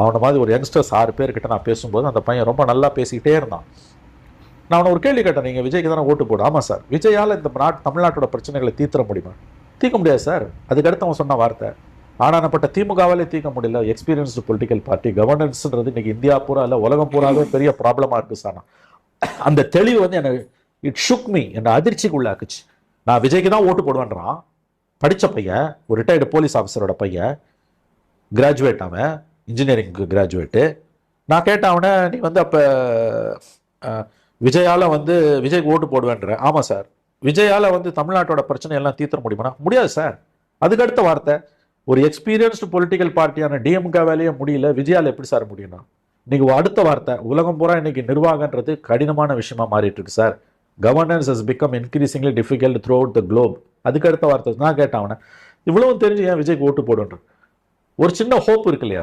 அவனை மாதிரி ஒரு யங்ஸ்டர்ஸ் 6 பேர்கிட்ட நான் பேசும்போது அந்த பையன் ரொம்ப நல்லா பேசிக்கிட்டே இருந்தான். நான் அவனை ஒரு கேள்வி கேட்டேன், நீங்கள் விஜய்க்கு தானே ஓட்டு போடு. ஆமாம் சார். விஜயால் இந்த தமிழ்நாட்டோட பிரச்சனைகளை தீர்த்திட முடியுமா? தீர்க்க முடியாது சார். அதுக்கடுத்து அவன் சொன்ன வார்த்தை, ஆனானப்பட்ட திமுகவாலே தீர்க்க முடியல, எக்ஸ்பீரியன்ஸ்டு பொலிட்டிக்கல் பார்ட்டி, கவர்னன்ஸ்ன்றது இன்னைக்கு இந்தியா பூரா இல்லை உலகம் பூராவே பெரிய ப்ராப்ளமாக இருக்குது சார். அந்த தெளிவு வந்து எனக்கு இட் ஷுக் மீ, என்னை அதிர்ச்சிக்கு உள்ளாக்குச்சு. நான் விஜய்க்கு தான் ஓட்டு போடுவேன்றான். படித்த பையன், ஒரு ரிட்டையர்டு போலீஸ் ஆஃபீஸரோட பையன், கிராஜுவேட், அவன் இன்ஜினியரிங்க்கு கிராஜுவேட்டு. நான் கேட்டேன் அவனை, நீ வந்து அப்போ விஜயால் வந்து விஜய்க்கு ஓட்டு போடுவேன்ற. ஆமாம் சார். விஜயால் வந்து தமிழ்நாட்டோட பிரச்சனை எல்லாம் தீர்த்த முடியுமா? முடியாது சார். அதுக்கடுத்த வார்த்தை, ஒரு எக்ஸ்பீரியன்ஸ்டு பொலிட்டிக்கல் பார்ட்டியான டிஎம்கே வேலையே முடியல, விஜயால் எப்படி சார் முடியும்னா? இன்னைக்கு அடுத்த வார்த்தை, உலகம் பூரா இன்னைக்கு நிர்வாகன்றது கடினமான விஷயமா மாறிட்டு இருக்கு sir. Governance has become increasingly difficult through out the Globe. அதுக்கு அடுத்த வார்த்தை, நான் கேட்டேன் அவனை, இவ்வளவு தெரிஞ்சு ஏன் விஜய்க்கு ஓட்டு போடுன்ற? ஒரு சின்ன ஹோப் இருக்கு இல்லையா?